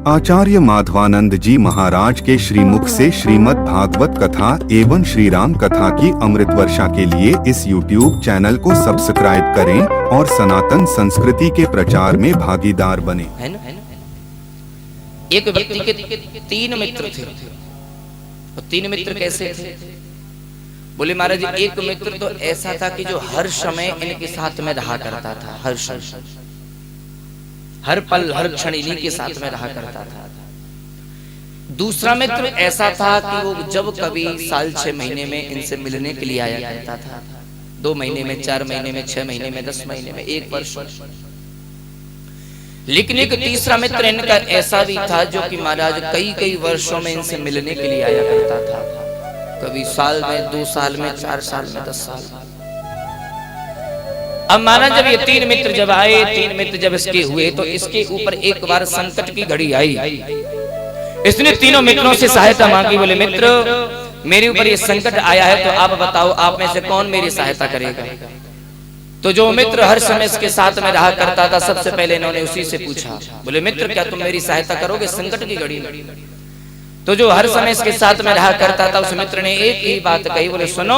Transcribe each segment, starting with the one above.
आचार्य माधवानंद जी महाराज के श्रीमुख से श्रीमद् भागवत कथा एवं श्री राम कथा की अमृत वर्षा के लिए इस YouTube चैनल को सब्सक्राइब करें और सनातन संस्कृति के प्रचार में भागीदार बने। है ना? एक व्यक्ति के तीन मित्र थे। और तीन मित्र कैसे थे? बोले महाराज एक मित्र तो ऐसा था कि जो हर समय इनके साथ में रहा करता था, हर समय, हर पल हर क्षण इन्हीं के साथ में रहा करता था। दूसरा मित्र ऐसा था कि वो जब कभी साल 6 महीने में इनसे मिलने के लिए आया करता था, 2 महीने में, 4 महीने में, 6 महीने में, 10 महीने में, 1 वर्ष। लेकिन एक तीसरा मित्र इनका ऐसा भी था जो कि महाराज कई वर्षों में इनसे मिलने के लिए आया करता था, कभी साल में, 2 साल में, 4 साल में, 10 साल में। अब महाराज जब ये तीन मित्र जब आए, तीन मित्र जब इसके हुए, तो इसके ऊपर एक बार संकट की घड़ी आई। इसने तीनों मित्रों से सहायता मांगी। बोले मित्र मेरे ऊपर ये संकट आया है, तो आप बताओ आप में से कौन मेरी सहायता करेगा? तो जो मित्र हर समय इसके साथ में रहा करता था, सबसे पहले इन्होंने उसी से पूछा। बोले मित्र क्या तुम मेरी सहायता करोगे संकट की घड़ी में? तो जो हर समय इसके साथ में रहा करता था, उस मित्र ने एक ही बात कही। बोले सुनो,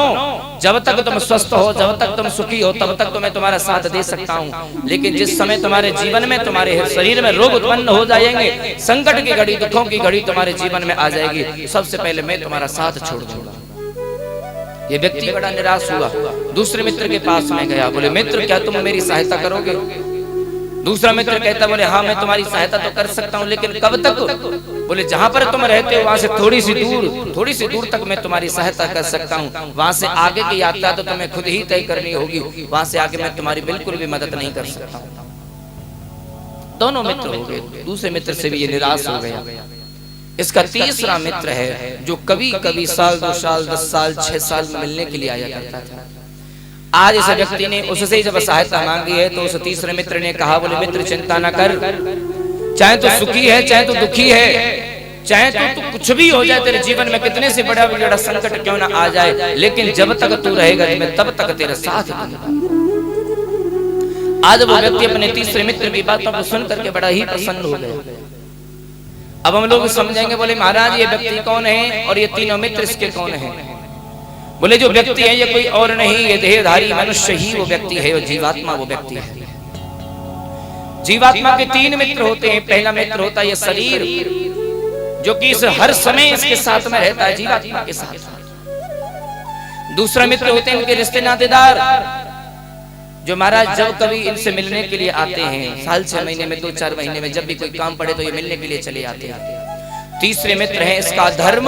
जब तक तुम स्वस्थ हो, जब तक तुम सुखी हो, तब तक तो मैं तुम्हारा साथ दे सकता हूँ। लेकिन जिस समय तुम्हारे जीवन में, तुम्हारे शरीर में रोग उत्पन्न हो जाएंगे, संकट की घड़ी, दुखों की घड़ी तुम्हारे जीवन में आ जाएगी, सबसे पहले मैं तुम्हारा साथ छोड़ दूंगा। ये व्यक्ति बड़ा निराश हुआ, दूसरे मित्र के पास में गया। बोले मित्र क्या तुम मेरी सहायता करोगे? दूसरा मित्र कहता बोले हाँ मैं तुम्हारी सहायता तो कर सकता हूँ, लेकिन कब तक? बोले जहां पर तुम रहते हो वहां से थोड़ी सी दूर तक मैं तुम्हारी सहायता कर सकता हूँ, वहां से आगे की यात्रा तो तुम्हें खुद ही तय करनी होगी, वहां से आगे मैं तुम्हारी बिल्कुल भी मदद नहीं कर सकता। दोनों मित्र हो गए, दूसरे मित्र से भी ये निराश हो गया। इसका तीसरा मित्र है जो कभी कभी साल, 2 साल, 10 साल, 6 साल में मिलने के लिए आया करता था। आज इस व्यक्ति ने उससे जब सहायता मांगी है, तो उस तीसरे मित्र ने कहा बोले मित्र चिंता न कर, चाहे तो सुखी है, चाहे तो दुखी है, चाहे तो कुछ भी हो जाए तेरे जीवन में, कितने से बड़ा संकट क्यों ना आ जाए, लेकिन जब तक तू रहेगा मैं तब तक तेरे साथ दूंगा। आज वो व्यक्ति अपने तीसरे मित्र की बातों को सुन करके बड़ा ही प्रसन्न हो गया। अब हम लोग समझेंगे बोले महाराज ये व्यक्ति कौन है और ये तीनों मित्र इसके कौन है? बोले जो व्यक्ति है ये कोई और नहीं, ये देहधारी मनुष्य ही वो व्यक्ति है, और जीवात्मा वो व्यक्ति है। जीवात्मा के 3 मित्र होते हैं। पहला मित्र होता है ये शरीर, जो कि इस हर समय इसके साथ में रहता है, जीवात्मा के साथ। दूसरा मित्र होते हैं इनके रिश्ते नातेदार, जो महाराज जब कभी इनसे मिलने के लिए आते हैं, साल 6 महीने में, 2-4 महीने में, जब भी कोई काम पड़े तो ये मिलने के लिए चले आते हैं। तीसरे मित्र है इसका धर्म।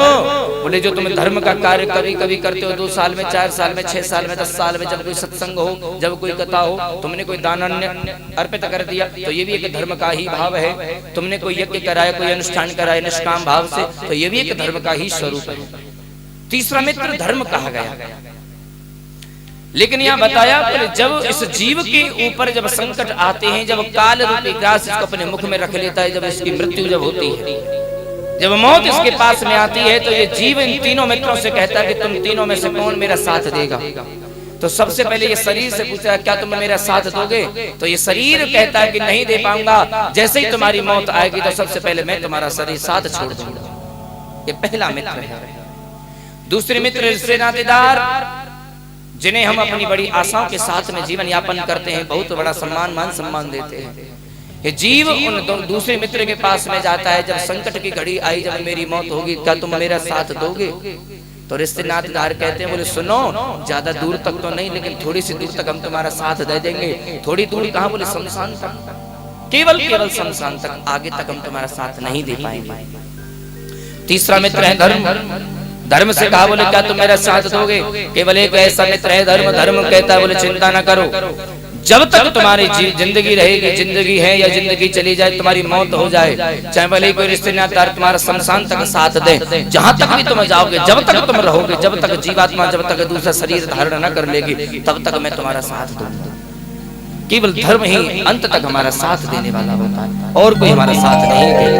बोले जो तुम धर्म का कार्य कभी कभी करते हो, 2 साल में, 4 साल में, 6 साल में, 10 साल में, जब कोई सत्संग हो, जब कोई कथा हो, तुमने कोई दान अर्पित कर दिया, तो ये भी एक धर्म का ही भाव है। तुमने कोई यज्ञ कराया, कोई अनुष्ठान कराया निष्काम भाव से, तो ये भी एक धर्म का ही स्वरूप है। तीसरा मित्र धर्म कहा गया। लेकिन यहाँ बताया जब इस जीव के ऊपर जब संकट आते हैं, जब काल रूपी ग्रास इसको अपने मुख में रख लेता है, जब इसकी मृत्यु जब होती है, जब मौत इसके पास में आती है, तो ये जीव इन तीनों मित्रों से कहता है कि तुम तीनों में से कौन मेरा साथ देगा? तो सबसे पहले ये शरीर से पूछा क्या तुम मेरा साथ दोगे? तो ये शरीर कहता है कि नहीं दे पाऊंगा, जैसे ही तुम्हारी मौत आएगी तो सबसे पहले मैं तुम्हारा शरीर साथ छोड़ दूंगा। ये पहला मित्र है। दूसरे मित्र रिश्ते नातेदार, जिन्हें हम अपनी बड़ी आशाओं के साथ में जीवन यापन करते हैं, बहुत बड़ा मान सम्मान देते हैं। ये जीव उन दूसरे मित्र के पास में जाता है, जब संकट की घड़ी आई, जब मेरी मौत होगी क्या तुम मेरा साथ दोगे? तो रिश्ते नातेदार कहते हैं बोले सुनो, ज्यादा दूर तक तो नहीं, लेकिन थोड़ी सी दूर तक हम तुम्हारा साथ दे देंगे। थोड़ी दूर कहाँ? बोले शमशान तक, केवल शमशान तक, आगे तक हम तुम्हारा साथ नहीं दे पाएंगे। तीसरा मित्र है धर्म। धर्म से कहा बोले क्या तुम मेरा साथ दोगे? केवल एक ऐसा मित्र है धर्म। धर्म कहता है बोले चिंता ना करो, जब तक तुम्हारी जिंदगी रहेगी, जिंदगी है या जिंदगी चली जाए, तुम्हारी मौत हो जाए, चाहे भले कोई रिश्ते नातेदार तुम्हारा शमशान तक साथ दे, जहां तक भी तुम जाओगे, जब तक तुम रहोगे, जब तक जीवात्मा जब तक दूसरा शरीर धारण न कर लेगी, तब तक मैं तुम्हारा साथ दूंगा। केवल धर्म ही अंत तक हमारा साथ देने वाला होता है, और कोई हमारा साथ नहीं देता।